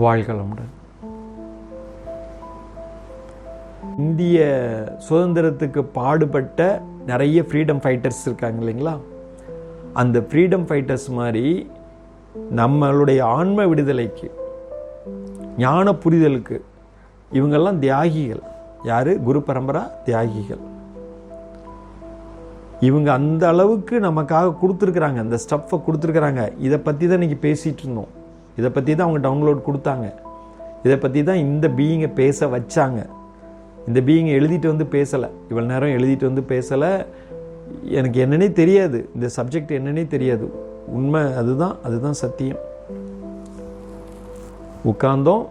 வாழ்களமுடன். இந்திய சுதந்திரத்துக்கு பாடுபட்ட நிறைய ஃப்ரீடம் ஃபைட்டர்ஸ் இருக்காங்க இல்லைங்களா? அந்த ஃப்ரீடம் ஃபைட்டர்ஸ் மாதிரி நம்மளுடைய ஆன்ம விடுதலைக்கு, ஞான புரிதலுக்கு இவங்கெல்லாம் தியாகிகள். யாரு? குரு பரம்பரா தியாகிகள். இவங்க அந்த அளவுக்கு நமக்காக கொடுத்துருக்குறாங்க, அந்த ஸ்டஃப்பை கொடுத்துருக்குறாங்க. இதை பற்றி தான் இன்றைக்கி பேசிகிட்டு இருந்தோம். இதை பற்றி தான் அவங்க டவுன்லோட் கொடுத்தாங்க. இதை பற்றி தான் இந்த பீயிங்கை பேச வச்சாங்க. இந்த பீயிங்கை எழுதிட்டு வந்து பேசலை, இவ்வளோ நேரம் எழுதிட்டு வந்து பேசலை. எனக்கு என்னன்னே தெரியாது, இந்த சப்ஜெக்ட் என்னன்னே தெரியாது. உண்மை அதுதான் சத்தியம். உட்கார்ந்தோம்,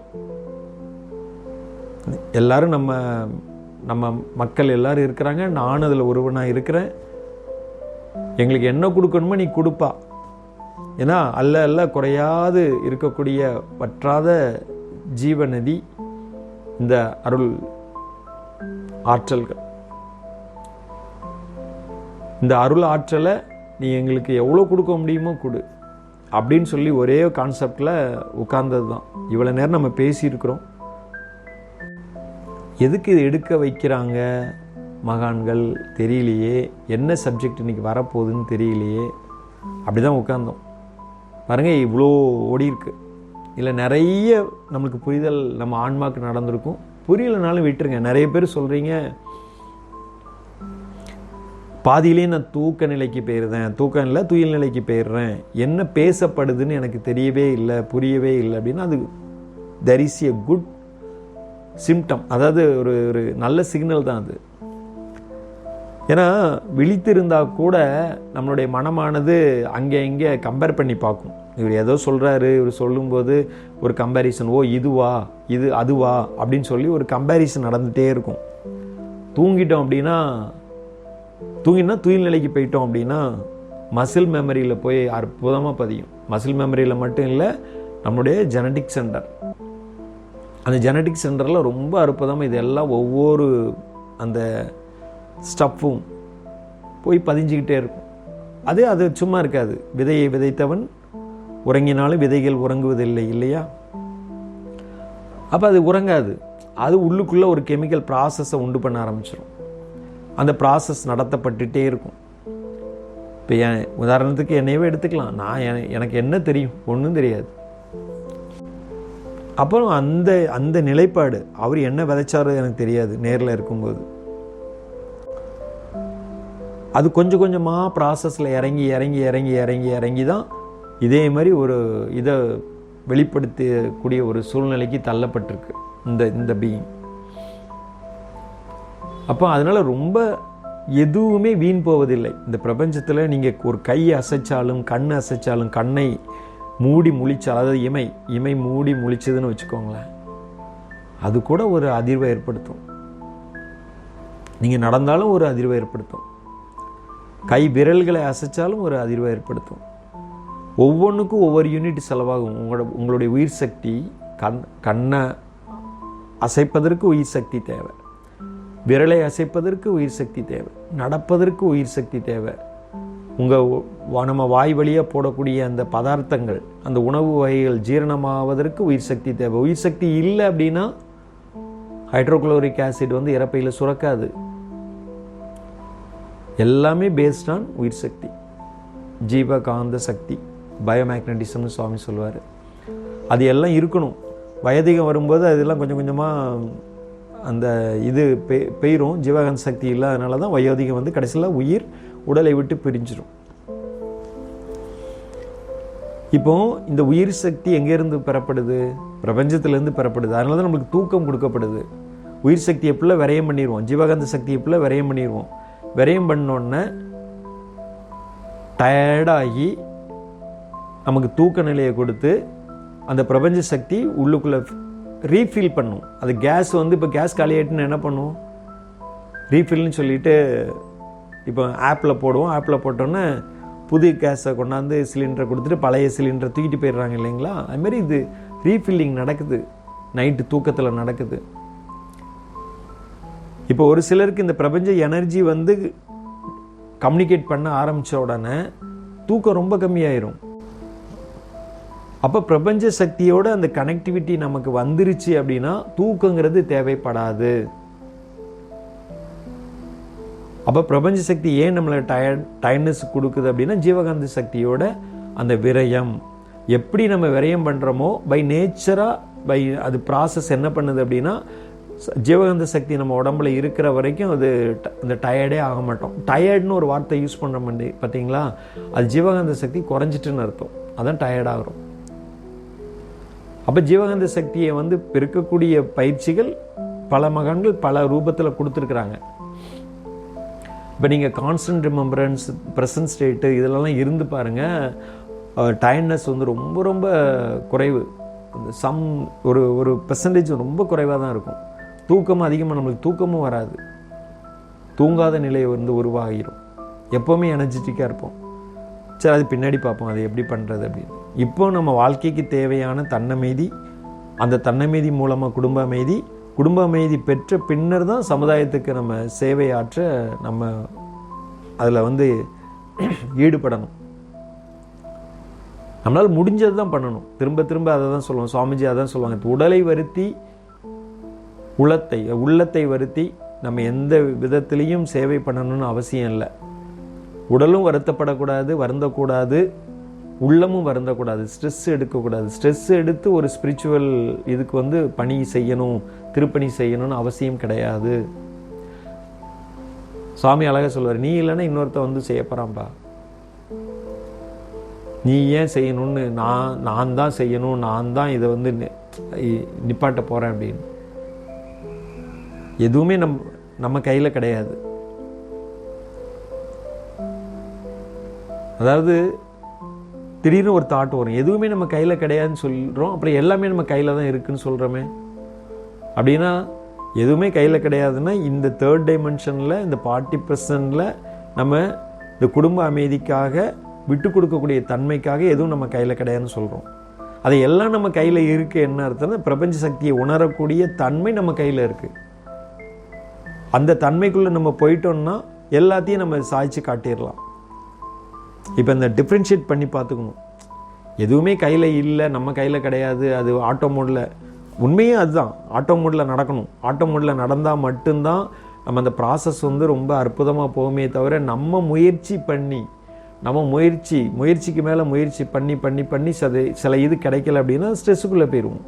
எல்லாரும் நம்ம மக்கள் எல்லாரும் இருக்கிறாங்க, நானும் அதில் ஒருவனாக இருக்கிறேன். எங்களுக்கு என்ன கொடுக்கணுமோ நீ கொடுப்பா. ஏன்னா அல்ல குறையாது இருக்கக்கூடிய வற்றாத ஜீவநதி இந்த அருள் ஆற்றல்கள். இந்த அருள் ஆற்றலை நீ எங்களுக்கு எவ்வளோ கொடுக்க முடியுமோ கொடு அப்படின்னு சொல்லி ஒரே கான்செப்டில் உட்கார்ந்தது தான். இவ்வளோ நேரம் நம்ம பேசியிருக்கிறோம். எதுக்கு இது எடுக்க வைக்கிறாங்க மகான்கள் தெரியலையே, என்ன சப்ஜெக்ட் இன்னைக்கு வரப்போகுதுன்னு தெரியலையே. அப்படி தான் உட்கார்ந்தோம். பாருங்கள், இவ்வளோ ஓடி இருக்கு. இல்லை நிறைய நம்மளுக்கு புரிதல் நம்ம ஆன்மாவுக்கு நடந்திருக்கும். புரியலைனாலும் விட்டுருங்க. நிறைய பேர் சொல்கிறீங்க, பாதியிலே நான் தூக்க நிலைக்கு போயிடுறேன், தூக்க நிலை துயில் நிலைக்கு போயிடுறேன், என்ன பேசப்படுதுன்னு எனக்கு தெரியவே இல்லை, புரியவே இல்லை அப்படின்னா அது there is a good symptom. அதாவது ஒரு நல்ல சிக்னல் தான் அது. ஏன்னா விழித்திருந்தால் கூட நம்மளுடைய மனமானது அங்கே இங்கே கம்பேர் பண்ணி பார்க்கும். இவர் ஏதோ சொல்கிறாரு, இவர் சொல்லும்போது ஒரு கம்பேரிசன், ஓ இதுவா இது அதுவா அப்படின்னு சொல்லி ஒரு கம்பேரிசன் நடந்துகிட்டே இருக்கும். தூங்கிட்டோம் அப்படின்னா, தூங்கினா துயில் நிலைக்கு போயிட்டோம் அப்படின்னா மசில் மெமரியில் போய் அற்புதமாக பதியும். மசில் மெமரியில் மட்டும் இல்லை, நம்மளுடைய ஜெனட்டிக் சென்டர், அந்த ஜெனட்டிக் சென்டரில் ரொம்ப அற்புதமாக இதெல்லாம் ஒவ்வொரு அந்த ஸ்டஃப்பும் போய் பதிஞ்சிக்கிட்டே இருக்கும். அது சும்மா இருக்காது. விதையை விதைத்தவன் உறங்கினாலும் விதைகள் உறங்குவதில்லை இல்லையா? அப்போ அது உறங்காது. அது உள்ளுக்குள்ளே ஒரு கெமிக்கல் ப்ராசஸை உண்டு பண்ண ஆரம்பிச்சிடும். அந்த ப்ராசஸ் நடத்தப்பட்டுகிட்டே இருக்கும். இப்போ உதாரணத்துக்கு என்னையவே எடுத்துக்கலாம். எனக்கு என்ன தெரியும்? ஒன்றும் தெரியாது. அப்புறம் அந்த நிலைப்பாடு, அவர் என்ன விதைச்சாரோ எனக்கு தெரியாது நேரில் இருக்கும்போது. அது கொஞ்சம் கொஞ்சமாக ப்ராசஸில் இறங்கி தான் இதே மாதிரி ஒரு இதை வெளிப்படுத்தக்கூடிய ஒரு சூழ்நிலைக்கு தள்ளப்பட்டிருக்கு இந்த பீயிங். அப்போ அதனால் ரொம்ப எதுவுமே வீண் போவதில்லை இந்த பிரபஞ்சத்தில். நீங்கள் ஒரு கை அசைச்சாலும், கண் அசைச்சாலும், கண்ணை மூடி முழிச்சால், அதாவது இமை மூடி முழிச்சதுன்னு வச்சுக்கோங்களேன், அது கூட ஒரு அதிர்வை ஏற்படுத்தும். நீங்கள் நடந்தாலும் ஒரு அதிர்வை ஏற்படுத்தும். கை விரல்களை அசைச்சாலும் ஒரு அதிர்வை ஏற்படுத்தும். ஒவ்வொன்றுக்கும் ஒவ்வொரு யூனிட் செலவாகும். உங்களுடைய உயிர் சக்தி, கண்ணை அசைப்பதற்கு உயிர் சக்தி தேவை, விரலை அசைப்பதற்கு உயிர் சக்தி தேவை, நடப்பதற்கு உயிர் சக்தி தேவை. நம்ம வாய் வழியாக போடக்கூடிய அந்த பதார்த்தங்கள், அந்த உணவு வகைகள் ஜீரணமாவதற்கு உயிர் சக்தி தேவை. உயிர் சக்தி இல்லை அப்படின்னா ஹைட்ரோக்ளோரிக் ஆசிட் இறப்பையில் சுரக்காது. எல்லாமே பேஸ்ட் ஆன் உயிர் சக்தி, ஜீவகாந்த சக்தி, பயோமேக்னட்டிசம்னு சுவாமி சொல்லுவார். அது எல்லாம் இருக்கணும். வயதிகம் வரும்போது அதெல்லாம் கொஞ்சம் கொஞ்சமாக அந்த இது பெயரும் ஜீவகாந்த சக்தி இல்லாதனால தான் வயோதிகம் கடைசியில் உயிர் உடலை விட்டு பிரிஞ்சிடும். இப்போ இந்த உயிர் சக்தி எங்கேருந்து பெறப்படுது? பிரபஞ்சத்திலேருந்து பெறப்படுது. அதனால தான் நம்மளுக்கு தூக்கம் கொடுக்கப்படுது. உயிர் சக்தி எப்படிலாம் விரயம் பண்ணிடுவோம், ஜீவகாந்த சக்தி எப்படிலாம் விரயம் பண்ணிடுவோம். விரயம் பண்ணோன்னே டயர்டாகி நமக்கு தூக்க நிலையை கொடுத்து அந்த பிரபஞ்ச சக்தி உள்ளுக்குள்ளே ரீஃபில் பண்ணும். அது கேஸ் இப்போ கேஸ் காலியாயிட்டுன்னு என்ன பண்ணுவோம்? ரீஃபில்னு சொல்லிட்டு இப்போ ஆப்பில் போடுவோம். ஆப்பில் போட்டோன்னே புது கேஸை கொண்டாந்து சிலிண்டரை கொடுத்துட்டு பழைய சிலிண்டரை தூக்கிட்டு போயிடுறாங்க இல்லைங்களா? அதுமாரி இது ரீஃபில்லிங் நடக்குது, நைட்டு தூக்கத்தில் நடக்குது. இப்போ ஒரு சிலருக்கு இந்த பிரபஞ்ச எனர்ஜி கம்யூனிகேட் பண்ண ஆரம்பித்த உடனே தூக்கம் ரொம்ப கம்மியாயிரும். அப்போ பிரபஞ்ச சக்தியோட அந்த கனெக்டிவிட்டி நமக்கு வந்துருச்சு அப்படின்னா தூக்கங்கிறது தேவைப்படாது. அப்போ பிரபஞ்ச சக்தி ஏன் நம்மளை டயர்ட்னஸ் கொடுக்குது அப்படின்னா ஜீவகாந்த சக்தியோட அந்த விரயம். எப்படி நம்ம விரயம் பண்ணுறோமோ பை நேச்சராக அது ப்ராசஸ் என்ன பண்ணுது அப்படின்னா ஜீவகாந்த சக்தி நம்ம உடம்புல இருக்கிற வரைக்கும் அது அந்த டயர்டே ஆக மாட்டோம். டயர்டுன்னு ஒரு வார்த்தை யூஸ் பண்ணுற மாதிரி பார்த்தீங்களா, அது ஜீவகாந்த சக்தி குறைஞ்சிட்டுன்னு அர்த்தம். அதான் டயர்டாகிறோம். அப்போ ஜீவகாந்த சக்தியை பெருக்கக்கூடிய பயிற்சிகள் பல மகான்கள் பல ரூபத்தில் கொடுத்துருக்குறாங்க. இப்போ நீங்கள் கான்ஸ்டன்ட் ரிமெம்பரன்ஸ், ப்ரெசன்ட் ஸ்டேட்டு இதெல்லாம் இருந்து பாருங்கள், டயர்ட்னஸ் ரொம்ப ரொம்ப குறைவு. ஒரு பெர்சன்டேஜ் ரொம்ப குறைவாக தான் இருக்கும். தூக்கமும் அதிகமாக நம்மளுக்கு தூக்கமும் வராது. தூங்காத நிலை உருவாகிடும். எப்போவுமே எனர்ஜெட்டிக்காக இருப்போம். சரி, அது பின்னாடி பார்ப்போம் அது எப்படி பண்ணுறது அப்படின்னு. இப்போ நம்ம வாழ்க்கைக்கு தேவையான தன்னமைதி, அந்த தன்னமைதி மூலமாக குடும்ப அமைதி பெற்ற பின்னர் தான் சமுதாயத்துக்கு நம்ம சேவை ஆற்ற நம்ம அதில் ஈடுபடணும். நம்மளால் முடிஞ்சது தான் பண்ணணும். திரும்ப திரும்ப அதை தான் சொல்லுவோம். சுவாமிஜி அதான் சொல்லுவாங்க, உடலை வருத்தி உள்ளத்தை வருத்தி நம்ம எந்த விதத்திலையும் சேவை பண்ணணும்னு அவசியம் இல்லை. உடலும் வருத்தப்படக்கூடாது, வருந்தக்கூடாது, உள்ளமும் வருந்தக்கூடாது, ஸ்ட்ரெஸ் எடுக்கக்கூடாது. ஸ்ட்ரெஸ் எடுத்து ஒரு ஸ்பிரிச்சுவல் இதுக்கு பணி செய்யணும், திருப்பணி செய்யணும்னு அவசியம் கிடையாது. சுவாமி அழகாக சொல்லுவார், நீ இல்லைன்னா இன்னொருத்த செய்ய போகிறான்பா, நீ ஏன் செய்யணும்னு, நான் தான் செய்யணும், நான் தான் இதை நிப்பாட்ட போகிறேன் அப்படின்னு. எதுவுமே நம்ம கையில் கிடையாது. அதாவது திடீர்னு ஒரு தாட் வரும், எதுவுமே நம்ம கையில் கிடையாதுன்னு சொல்கிறோம், அப்புறம் எல்லாமே நம்ம கையில் தான் இருக்குன்னு சொல்கிறோமே. அப்படின்னா எதுவுமே கையில் கிடையாதுன்னா இந்த 3rd டைமென்ஷனில், இந்த 40% நம்ம இந்த குடும்ப அமைதிக்காக விட்டு கொடுக்கக்கூடிய தன்மைக்காக எதுவும் நம்ம கையில் கிடையாதுன்னு சொல்கிறோம். அதை எல்லாம் நம்ம கையில் இருக்குது என்ன அர்த்தம்னா பிரபஞ்ச சக்தியை உணரக்கூடிய தன்மை நம்ம கையில் இருக்குது. அந்த தன்மைக்குள்ளே நம்ம போயிட்டோம்னா எல்லாத்தையும் நம்ம சாய்ச்சி காட்டிடலாம். இப்போ இந்த டிஃப்ரென்ஷியேட் பண்ணி பார்த்துக்கணும். எதுவுமே கையில் இல்லை, நம்ம கையில் கிடையாது, அது ஆட்டோ மோடில். உண்மையே அதுதான், ஆட்டோ மோடில் நடக்கணும். ஆட்டோ மோடில் நடந்தால் மட்டும்தான் நம்ம அந்த ப்ராசஸ் ரொம்ப அற்புதமாக போகுமே தவிர, நம்ம முயற்சி பண்ணி முயற்சிக்கு மேலே முயற்சி பண்ணி பண்ணி பண்ணி சில இது கிடைக்கல அப்படின்னா ஸ்ட்ரெஸ்ஸுக்குள்ளே போயிடுவோம்.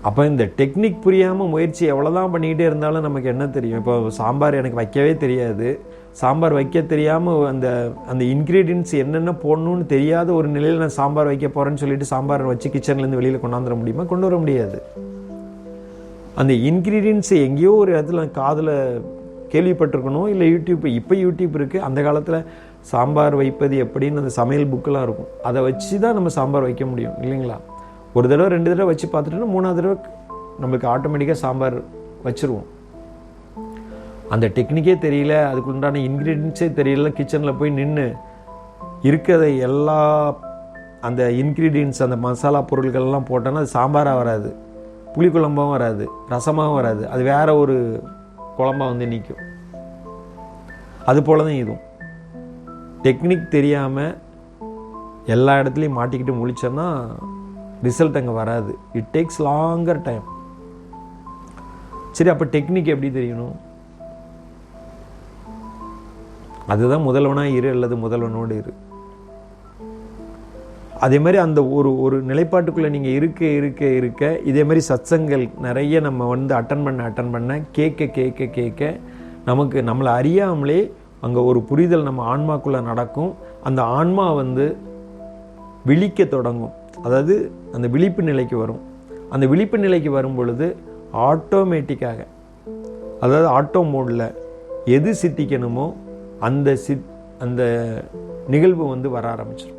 அப்போ இந்த டெக்னிக் புரியாமல் முயற்சி எவ்வளோதான் பண்ணிக்கிட்டே இருந்தாலும் நமக்கு என்ன தெரியும். இப்போ சாம்பார் எனக்கு வைக்கவே தெரியாது, சாம்பார் வைக்க தெரியாமல் அந்த இன்க்ரீடியன்ட்ஸ் என்னென்ன போடணும்னு தெரியாத ஒரு நிலையில் நான் சாம்பார் வைக்க போகிறேன்னு சொல்லிட்டு சாம்பார் வச்சு கிச்சன்லேருந்து வெளியில் கொண்டாந்துட முடியுமா? கொண்டு வர முடியாது. அந்த இன்க்ரீடியன்ட்ஸை எங்கேயோ ஒரு இடத்துல காதில் கேள்விப்பட்டிருக்கணும், இல்லை இப்போ யூடியூப் இருக்குது. அந்த காலத்தில் சாம்பார் வைப்பது எப்படின்னு அந்த சமையல் புக்கெலாம் இருக்கும். அதை வச்சு தான் நம்ம சாம்பார் வைக்க முடியும் இல்லைங்களா? ஒரு தடவை 2 தடவை வச்சு பார்த்துட்டோன்னா 3ஆவது தடவை நம்மளுக்கு ஆட்டோமேட்டிக்காக சாம்பார் வச்சுருவோம். அந்த டெக்னிக்கே தெரியல, அதுக்கு உண்டான இன்க்ரீடியன்ஸே தெரியல, கிச்சனில் போய் நின்று இருக்கிறத எல்லா அந்த இன்க்ரீடியன்ஸ் அந்த மசாலா பொருட்கள்லாம் போட்டோன்னா அது சாம்பாராக வராது, புளிக்குழம்பாகவும் வராது, ரசமாகவும் வராது, அது வேற ஒரு குழம்பாக நிற்கும். அது போல தான் இதுவும். டெக்னிக் தெரியாமல் எல்லா இடத்துலையும் மாட்டிக்கிட்டு முழிச்சோன்னா ரிசல்ட் அங்கே வராது. It takes longer time. சரி, அப்போ டெக்னிக் எப்படி தெரியணும்? அதுதான் முதல்வனாக இரு அல்லது முதல்வனோடு இரு. அதே மாதிரி அந்த ஒரு நிலைப்பாட்டுக்குள்ளே நீங்கள் இருக்க இதே மாதிரி சத்சங்கள் நிறைய நம்ம அட்டன் பண்ண கேட்க நமக்கு நம்மளை அறியாமலே அங்கே ஒரு புரிதல் நம்ம ஆன்மாக்குள்ளே நடக்கும். அந்த ஆன்மா விழிக்க தொடங்கும். அதாவது அந்த விழிப்பு நிலைக்கு வரும். அந்த விழிப்பு நிலைக்கு வரும் பொழுது ஆட்டோமேட்டிக்காக, அதாவது ஆட்டோ மோடில் எது சித்திக்கணுமோ அந்த நிகழ்வு வர ஆரம்பிச்சிடும்.